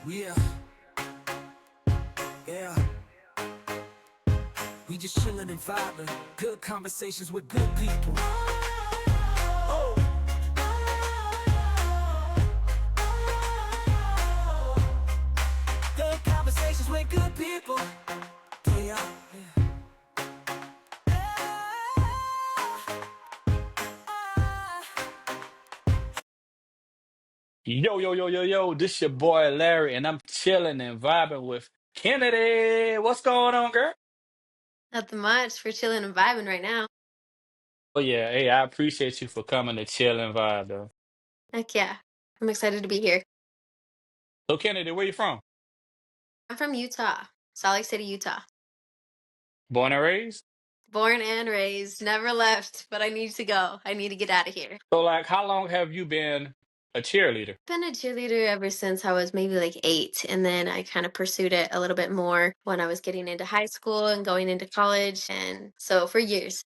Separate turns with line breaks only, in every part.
Yeah, yeah. We just chillin' and vibing. Good conversations with good people. Oh, good conversations with good people. Yeah, yeah.
Yo, yo, yo, yo, yo, this your boy Larry, and I'm chilling and vibing with Kennedy. What's going on, girl?
Nothing much. We're chilling and vibing right now.
Oh, yeah, hey, I appreciate you for coming to chill and vibe, though.
Heck yeah. I'm excited to be here.
So, Kennedy, where you from?
I'm from Utah, Salt Lake City, Utah.
Born and raised?
Born and raised, never left, but I need to go. I need to get out of here.
So, like, how long have you been a cheerleader?
Been a cheerleader ever since I was maybe like 8, and then I kind of pursued it a little bit more when I was getting into high school and going into college, and so for years.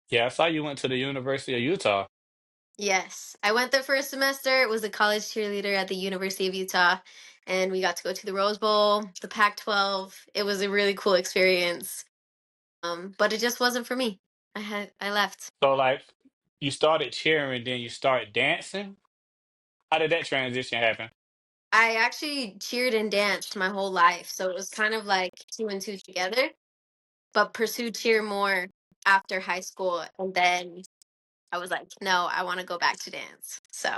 Yeah, I saw you went to the University of Utah.
Yes, I went there for a semester. Was a college cheerleader at the University of Utah, and we got to go to the Rose Bowl, the Pac-12. It was a really cool experience. But it just wasn't for me. I left.
So, like, you started cheering, then you started dancing. How did that transition happen?
I actually cheered and danced my whole life, so it was kind of like two and two together, but pursued cheer more after high school, and then I was like, no, I want to go back to dance. So,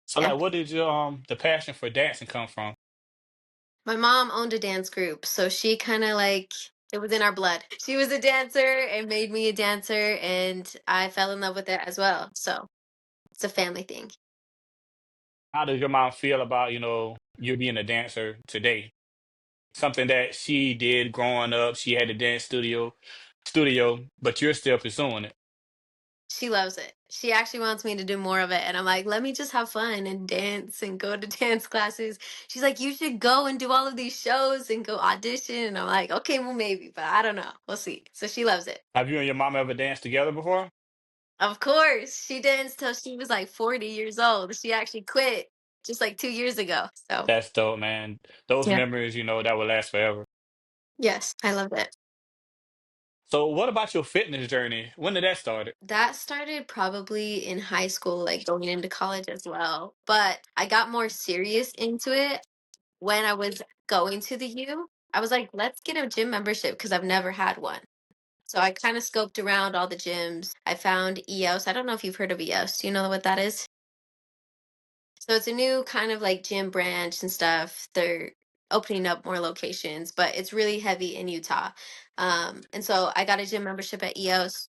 So,
yeah.
like, what did your the passion for dancing come from?
My mom owned a dance group, so she kind of like it was in our blood. She was a dancer and made me a dancer, and I fell in love with it as well. So, it's a family thing.
How does your mom feel about, you being a dancer today? Something that she did growing up. She had a dance studio, but you're still pursuing it.
She loves it. She actually wants me to do more of it. And I'm like, let me just have fun and dance and go to dance classes. She's like, you should go and do all of these shows and go audition. And I'm like, okay, well, maybe, but I don't know. We'll see. So she loves it.
Have you and your mom ever danced together before?
Of course. She danced till she was like 40 years old. She actually quit just like 2 years ago. So,
That's dope, man. Those
yeah.
memories, that will last forever.
Yes, I love it.
So, what about your fitness journey? When did that start?
That started probably in high school, like going into college as well. But I got more serious into it when I was going to the U. I was like, let's get a gym membership because I've never had one. So I kind of scoped around all the gyms. I found EOS. I don't know if you've heard of EOS. Do you know what that is? So it's a new kind of like gym branch and stuff. They're opening up more locations, but it's really heavy in Utah. And so I got a gym membership at EOS,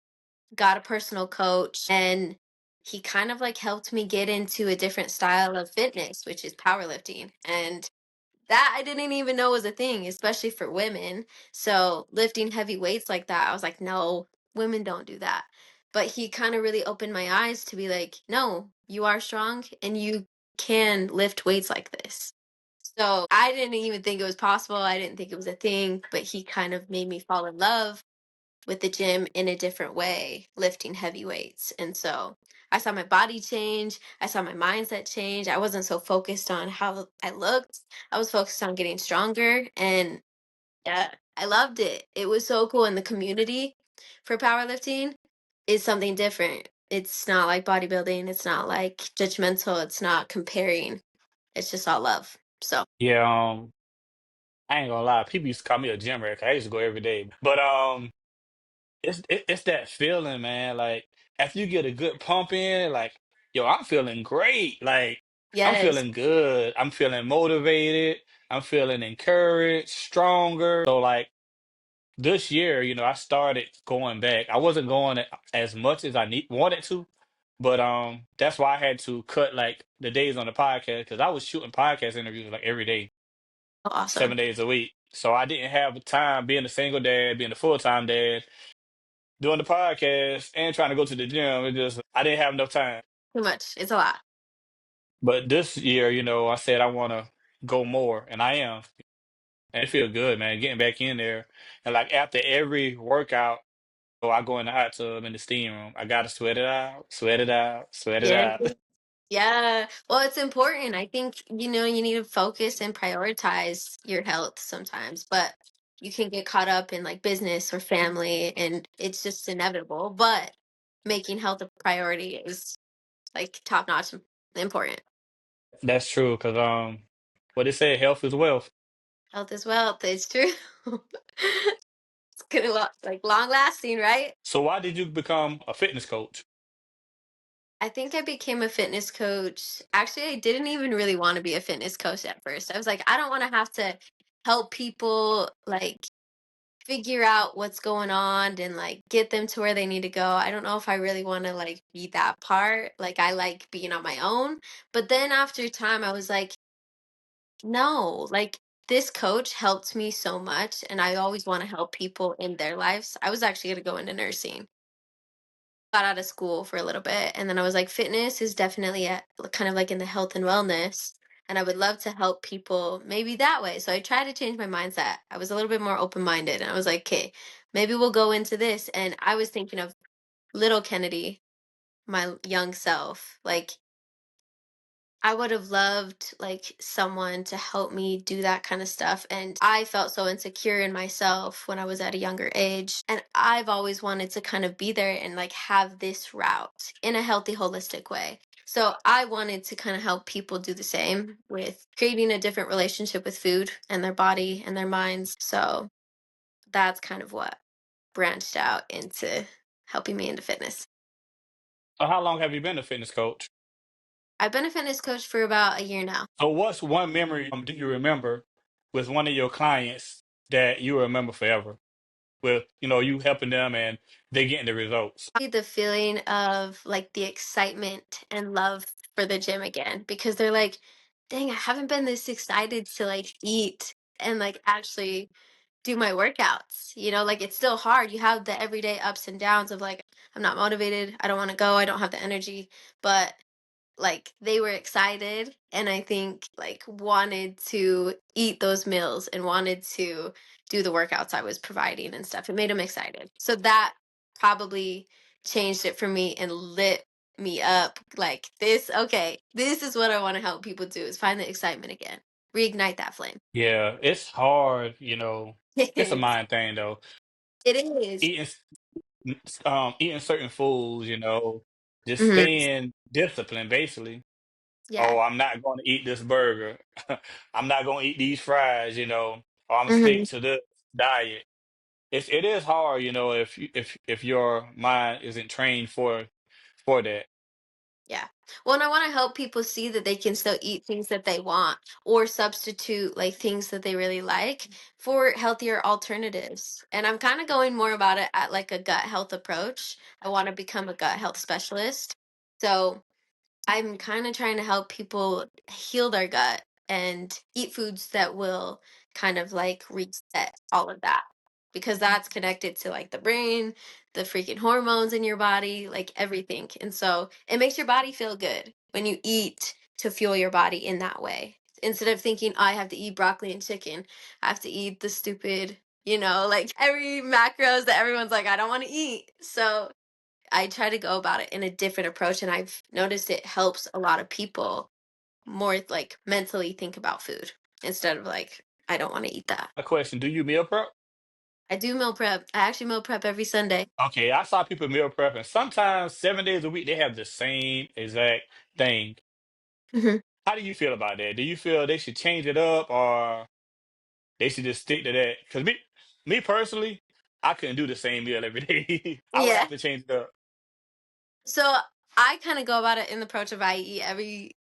got a personal coach, and he kind of like helped me get into a different style of fitness, which is powerlifting. And that I didn't even know was a thing, especially for women. So lifting heavy weights like that, I was like, no, women don't do that. But he kind of really opened my eyes to be like, no, you are strong and you can lift weights like this. So I didn't even think it was possible. I didn't think it was a thing, but he kind of made me fall in love with the gym in a different way, lifting heavy weights. And so I saw my body change. I saw my mindset change. I wasn't so focused on how I looked. I was focused on getting stronger. And yeah, I loved it. It was so cool. And the community for powerlifting is something different. It's not like bodybuilding. It's not like judgmental. It's not comparing. It's just all love. So,
Yeah, I ain't gonna lie. People used to call me a gym rat. 'Cause I used to go every day. But it's that feeling, man. Like after you get a good pump in, like yo, I'm feeling great. Like I'm
yes.
feeling good. I'm feeling motivated. I'm feeling encouraged, stronger. So like this year, I started going back. I wasn't going as much as I wanted to, but that's why I had to cut like the days on the podcast because I was shooting podcast interviews like every day,
Awesome.
7 days a week. So I didn't have time being a single dad, being a full time dad, doing the podcast, and trying to go to the gym. It just I didn't have enough time.
Too much. It's a lot.
But this year, I said I want to go more, and I am. And it feel good, man, getting back in there. And like after every workout. So I go in the hot tub in the steam room. I gotta sweat it out, sweat it out, sweat it
Yeah.
out.
Yeah. Well, it's important. I think, you need to focus and prioritize your health sometimes, but you can get caught up in like business or family and it's just inevitable. But making health a priority is like top notch important.
That's true, because what they say, health is wealth.
Health is wealth. It's true. It's gonna like long lasting, right?
So why did you become a fitness coach?
I think I became a fitness coach. Actually, I didn't even really want to be a fitness coach at first. I was like, I don't want to have to help people like figure out what's going on and like get them to where they need to go. I don't know if I really want to like be that part. Like I like being on my own. But then after time I was like, no, like this coach helped me so much and I always want to help people in their lives. I was actually going to go into nursing. Got out of school for a little bit and then I was like fitness is definitely kind of like in the health and wellness and I would love to help people maybe that way. So I tried to change my mindset. I was a little bit more open-minded and I was like, "Okay, maybe we'll go into this." And I was thinking of little Kennedy, my young self. Like I would have loved like someone to help me do that kind of stuff. And I felt so insecure in myself when I was at a younger age. And I've always wanted to kind of be there and like have this route in a healthy, holistic way. So I wanted to kind of help people do the same with creating a different relationship with food and their body and their minds. So that's kind of what branched out into helping me into fitness.
So how long have you been a fitness coach?
I've been a fitness coach for about a year now.
So what's one memory do you remember with one of your clients that you remember forever? With you helping them and they getting the results.
The feeling of like the excitement and love for the gym again because they're like, dang, I haven't been this excited to like eat and like actually do my workouts. Like it's still hard. You have the everyday ups and downs of like, I'm not motivated. I don't want to go. I don't have the energy. But like they were excited and I think like wanted to eat those meals and wanted to do the workouts I was providing and stuff. It made them excited. So that probably changed it for me and lit me up like this. Okay, this is what I want to help people do is find the excitement again. Reignite that flame.
Yeah, it's hard,
It
it's a
is.
mind thing though.
It is.
Eating eating certain foods, just
Mhm.
staying disciplined basically.
Yeah.
Oh, I'm not going to eat this burger. I'm not going to eat these fries, or I'm gonna stick
Mhm.
to the diet. It is hard, if your mind isn't trained for that.
Yeah. Well, and I want to help people see that they can still eat things that they want or substitute like things that they really like for healthier alternatives. And I'm kind of going more about it at like a gut health approach. I want to become a gut health specialist. So I'm kind of trying to help people heal their gut and eat foods that will kind of like reset all of that because that's connected to like the brain, the freaking hormones in your body, like everything. And so it makes your body feel good when you eat to fuel your body in that way. Instead of thinking, I have to eat broccoli and chicken, I have to eat the stupid, like every macros that everyone's like, I don't want to eat. So I try to go about it in a different approach, and I've noticed it helps a lot of people more like mentally think about food instead of like, I don't want to eat that.
A question, do you meal prep?
I do meal prep. I actually meal prep every Sunday.
Okay, I saw people meal prep, and sometimes 7 days a week they have the same exact thing.
Mhm.
How do you feel about that? Do you feel they should change it up, or they should just stick to that? Because me personally, I couldn't do the same meal every day. I would
Yeah.
have to change it up.
So I kind of go about it in the approach of I eat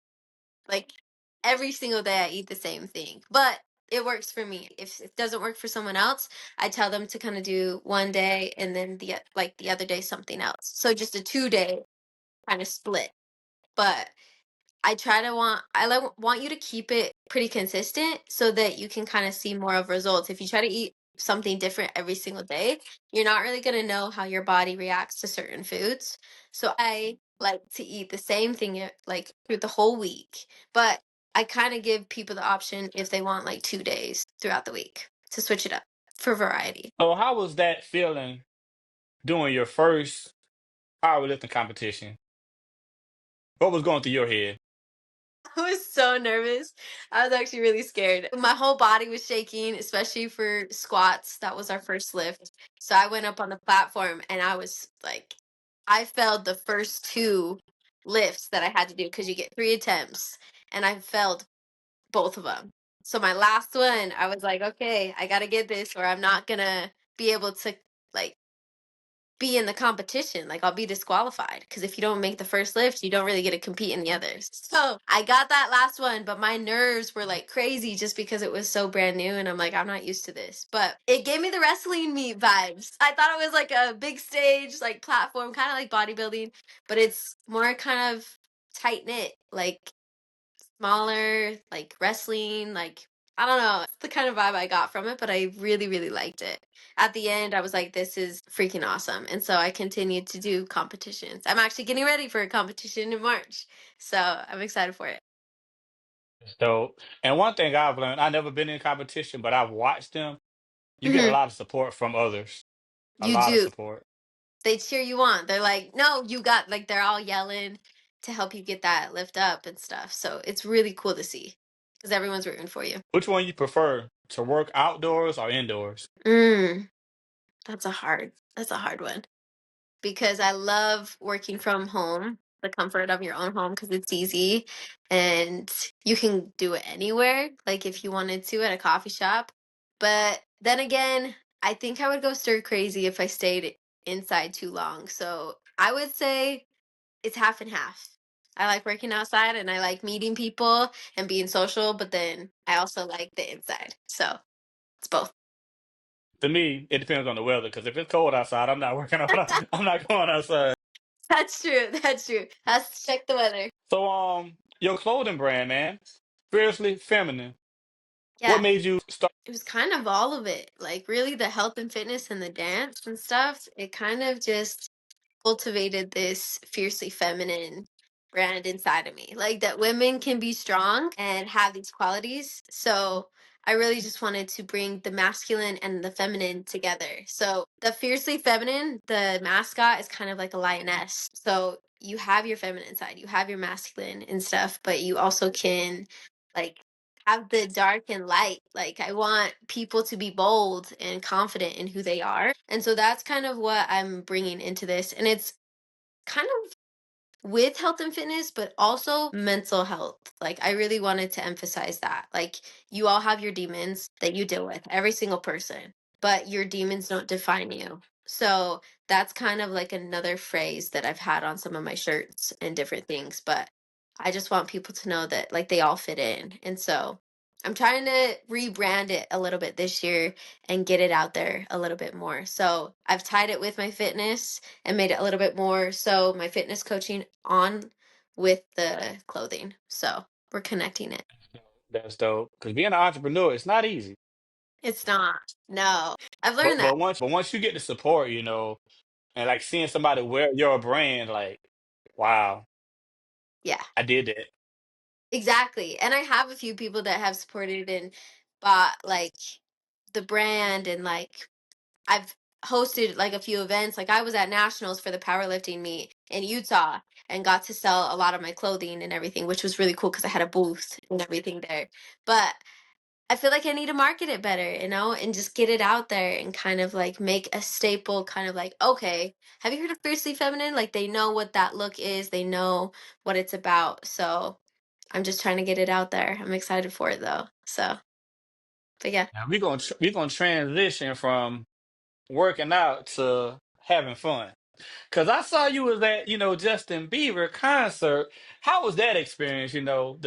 like every single day I eat the same thing. But it works for me. If it doesn't work for someone else, I tell them to kind of do one day and then the other day something else. So just a 2 day kind of split. But I want you to keep it pretty consistent so that you can kind of see more of results. If you try to eat something different every single day, you're not really going to know how your body reacts to certain foods. So I like to eat the same thing like through the whole week, but I kind of give people the option if they want like 2 days throughout the week to switch it up for variety.
So how was that feeling doing your first powerlifting competition? What was going through your head?
I was so nervous. I was actually really scared. My whole body was shaking, especially for squats. That was our first lift. So I went up on the platform and I was like, I failed the first two lifts that I had to do because you get 3 attempts, and I failed both of them. So my last one, I was like, okay, I got to get this or I'm not going to be able to like be in the competition. Like I'll be disqualified because if you don't make the first lift, you don't really get to compete in the others. So I got that last one, but my nerves were like crazy just because it was so brand new. And I'm like, I'm not used to this. But it gave me the wrestling meet vibes. I thought it was like a big stage, like platform, kind of like bodybuilding, but it's more kind of tight knit, like smaller, like wrestling, like I don't know. It's the kind of vibe I got from it, but I really, really liked it. At the end, I was like, this is freaking awesome. And so I continued to do competitions. I'm actually getting ready for a competition in March. So I'm excited for it.
So, and one thing I've learned, I've never been in competition, but I've watched them. You get a
Hmm.
lot of support from others. A
You
lot of
do.
support.
They cheer you on. They're like, no, you got, like, they're all yelling to help you get that lift up and stuff. So it's really cool to see because everyone's rooting for you.
Which one you prefer to work outdoors or indoors?
Mm, that's a hard one. Because I love working from home, the comfort of your own home because it's easy and you can do it anywhere, like if you wanted to at a coffee shop. But then again, I think I would go stir crazy if I stayed inside too long. So I would say it's half and half. I like working outside and I like meeting people and being social, but then I also like the inside. So it's both.
To me, it depends on the weather. Because if it's cold outside, I'm not working out. I'm not going outside.
That's true. That's true. Has to check the weather.
So, your clothing brand, man, fiercely feminine. What
Yeah.
made you start?
It was kind of all of it. Like really the health and fitness and the dance and stuff. It kind of just cultivated this fiercely feminine brand inside of me. Like that women can be strong and have these qualities. So I really just wanted to bring the masculine and the feminine together. So the fiercely feminine, the mascot is kind of like a lioness. So you have your feminine side, you have your masculine and stuff, but you also can like have the dark and light. Like I want people to be bold and confident in who they are. And so that's kind of what I'm bringing into this. And it's kind of with health and fitness, but also mental health. Like, I really wanted to emphasize that. Like, you all have your demons that you deal with, every single person, but your demons don't define you. So, that's kind of like another phrase that I've had on some of my shirts and different things. But I just want people to know that, like, they all fit in. And so, I'm trying to rebrand it a little bit this year and get it out there a little bit more. So, I've tied it with my fitness and made it a little bit more so my fitness coaching on with the clothing. So we're connecting it.
That's dope. Because being an entrepreneur, it's not easy.
It's not. No. I've
But
learned that.
once you get the support, and like seeing somebody wear your brand, like, wow,
Yeah,
I did that.
exactly. And I have a few people that have supported and bought like the brand and like I've hosted like a few events. Like I was at nationals for the powerlifting meet in Utah and got to sell a lot of my clothing and everything, which was really cool because I had a booth and everything there. But I feel like I need to market it better, and just get it out there and kind of like make a staple, kind of like, okay, have you heard of Fiercely Feminine? Like they know what that look is, they know what it's about. So I'm just trying to get it out there. I'm excited for it though. So, but yeah,
Now we gonna transition from working out to having fun. Cause I saw you was at, Justin Bieber concert. How was that experience? The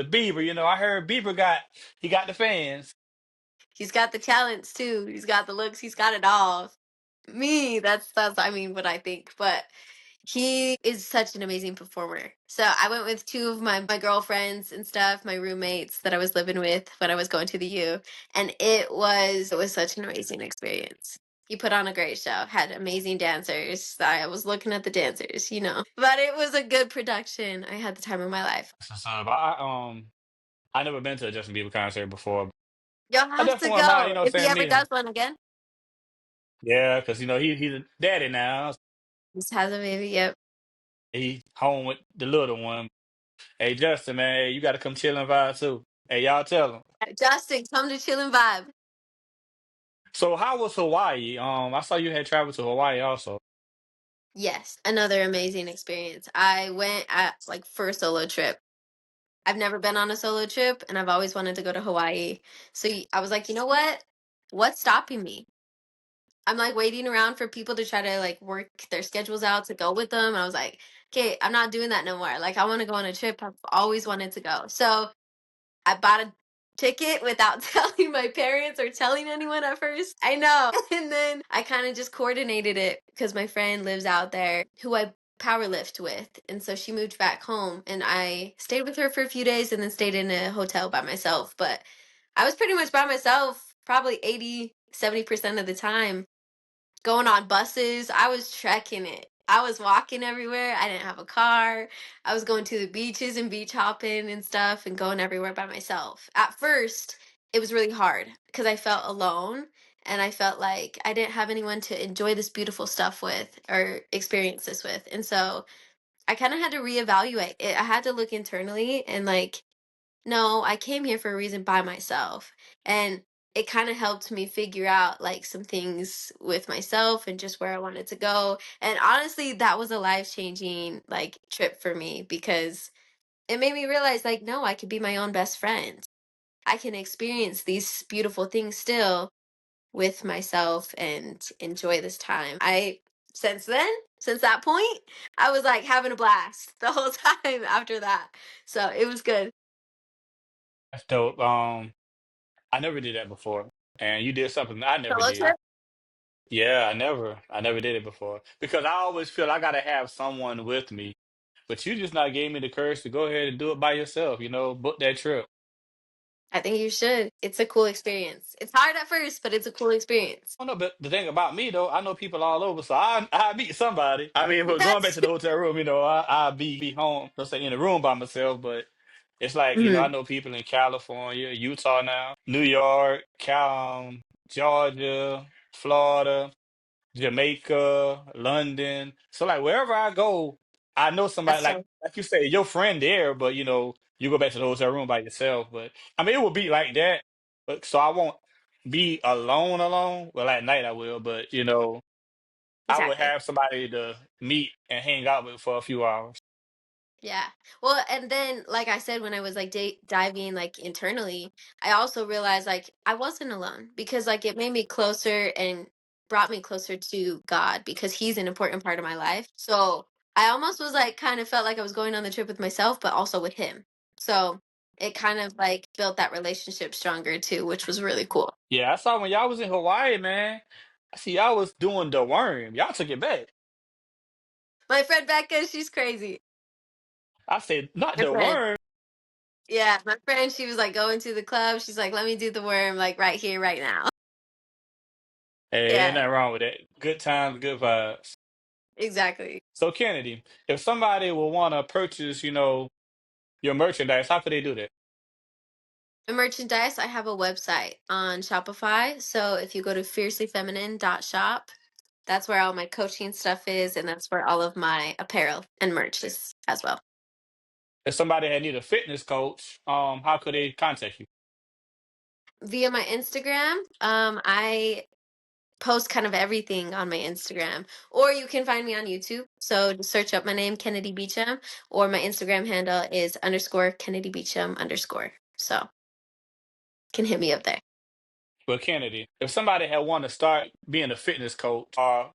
Bieber. I heard Bieber got the fans.
he's got the talents too. He's got the looks. He's got it all. Me, that's I mean what I think, but he is such an amazing performer. So I went with two of my girlfriends and stuff, my roommates that I was living with when I was going to the U, and it was such an amazing experience. He put on a great show, had amazing dancers. I was looking at the dancers. But it was a good production. I had the time of my life.
So, I never been to a Justin Bieber concert before.
Y'all
I
have to
definitely want to mind,
go if he
saying
ever
meet him.
does one again.
Yeah, because he's a daddy now.
Just has a baby. Yep.
He home with the little one. Hey Justin, man, hey, you got to come chill and vibe too. Hey, y'all tell him.
Justin, come to Chill and Vibe.
So how was Hawaii? I saw you had traveled to Hawaii also.
Yes, another amazing experience. I went at like first solo trip. I've never been on a solo trip and I've always wanted to go to Hawaii. So I was like, you know what? What's stopping me? I'm like waiting around for people to try to like work their schedules out to go with them. And I was like, okay, I'm not doing that no more. Like, I want to go on a trip. I've always wanted to go. So I bought a ticket without telling my parents or telling anyone at first. I know. And then I kind of just coordinated it because my friend lives out there who I power lift with. And so she moved back home and I stayed with her for a few days and then stayed in a hotel by myself. But I was pretty much by myself probably 80-70% of the time, going on buses. I was trekking it. I was walking everywhere. I didn't have a car. I was going to the beaches and beach hopping and stuff and going everywhere by myself. At first, it was really hard because I felt alone and I felt like I didn't have anyone to enjoy this beautiful stuff with or experience this with. And so I kind of had to reevaluate it. I had to look internally and like, no, I came here for a reason by myself. And it kind of helped me figure out like some things with myself and just where I wanted to go. And honestly, that was a life-changing like trip for me because it made me realize like no, I could be my own best friend. I can experience these beautiful things still with myself and enjoy this time. I since then, since that point, I was like having a blast the whole time after that. So, it was good.
That's dope. I never did that before, and you did something I never
Solo
did.
trip?
Yeah, I never did it before because I always feel I gotta have someone with me. But you just not gave me the courage to go ahead and do it by yourself. You know, book that trip.
I think you should. It's a cool experience. It's hard at first, but it's a cool experience.
I don't know, but the thing about me though, I know people all over, so I meet somebody. I mean, but going back
That's
to the hotel room, you know, I be home, let's say in the room by myself, but it's like, you know, I
Mhm.
know people in California, Utah now, New York, Georgia, Florida, Jamaica, London. So like wherever I go, I know somebody
That's
like
so
you say, your friend there, but you know, you go back to the hotel room by yourself. But I mean it would be like that. But so I won't be alone. Well at night I will, but you know, I would
exactly.
have somebody to meet and hang out with for a few hours.
Yeah. Well, and then like I said when I was like diving like internally, I also realized like I wasn't alone because like it made me closer and brought me closer to God because he's an important part of my life. So, I almost was like kind of felt like I was going on the trip with myself but also with him. So, it kind of like built that relationship stronger too, which was really cool.
Yeah, I saw when y'all was in Hawaii, man. I see y'all was doing the worm. Y'all took it back.
My friend Becca, she's crazy.
I said, not
My
the
friend.
worm.
Yeah, my friend, she was like going to the club. She's like, let me do the worm like right here, right now.
Hey, ain't
Yeah,
nothing wrong with that. Good times, good vibes.
exactly.
So Kennedy, if somebody will want to purchase, you know, your merchandise, how could they do that?
The merchandise, I have a website on Shopify. So if you go to fiercelyfeminine.shop, that's where all my coaching stuff is, and that's where all of my apparel and merch is as well.
If somebody had need a fitness coach, how could they contact you?
Via my Instagram, I post kind of everything on my Instagram. Or you can find me on YouTube. So just search up my name, Kennedy Beecham, or my Instagram handle is underscore Kennedy Beecham underscore. So can hit me up there.
Well, Kennedy, if somebody had want to start being a fitness coach or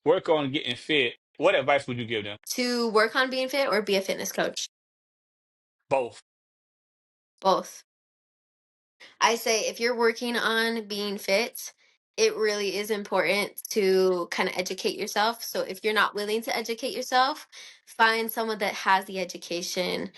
work on getting fit, what advice would you give them?
To work on being fit or be a fitness coach?
Both.
Both. I say if you're working on being fit, it really is important to kind of educate yourself. So if you're not willing to educate yourself, find someone that has the education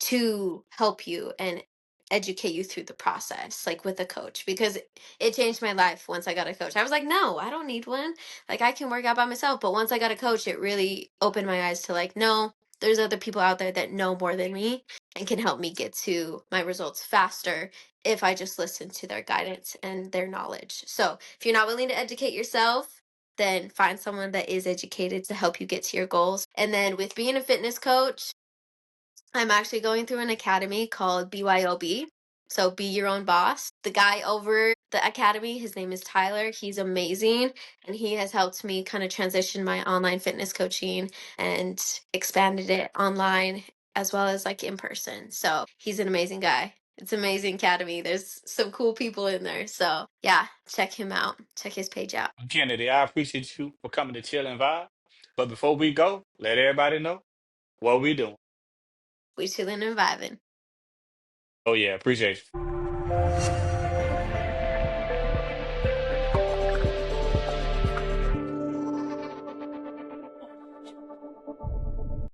to help you and educate you through the process, like with a coach, because it changed my life once I got a coach. I was like, no, I don't need one. Like I can work out by myself. But once I got a coach, it really opened my eyes to like, no, there's other people out there that know more than me and can help me get to my results faster if I just listen to their guidance and their knowledge. So, if you're not willing to educate yourself, then find someone that is educated to help you get to your goals. And then with being a fitness coach, I'm actually going through an academy called BYOB. So be your own boss. The guy over the academy, his name is Tyler. He's amazing. And he has helped me kind of transition my online fitness coaching and expanded it online as well as like in person. So he's an amazing guy. It's amazing academy. There's some cool people in there. So yeah, check him out. Check his page out.
Kennedy, I appreciate you for coming to chill and vibe. But before we go, let everybody know what we doing.
We chillin' and vibing.
Oh yeah, appreciate you.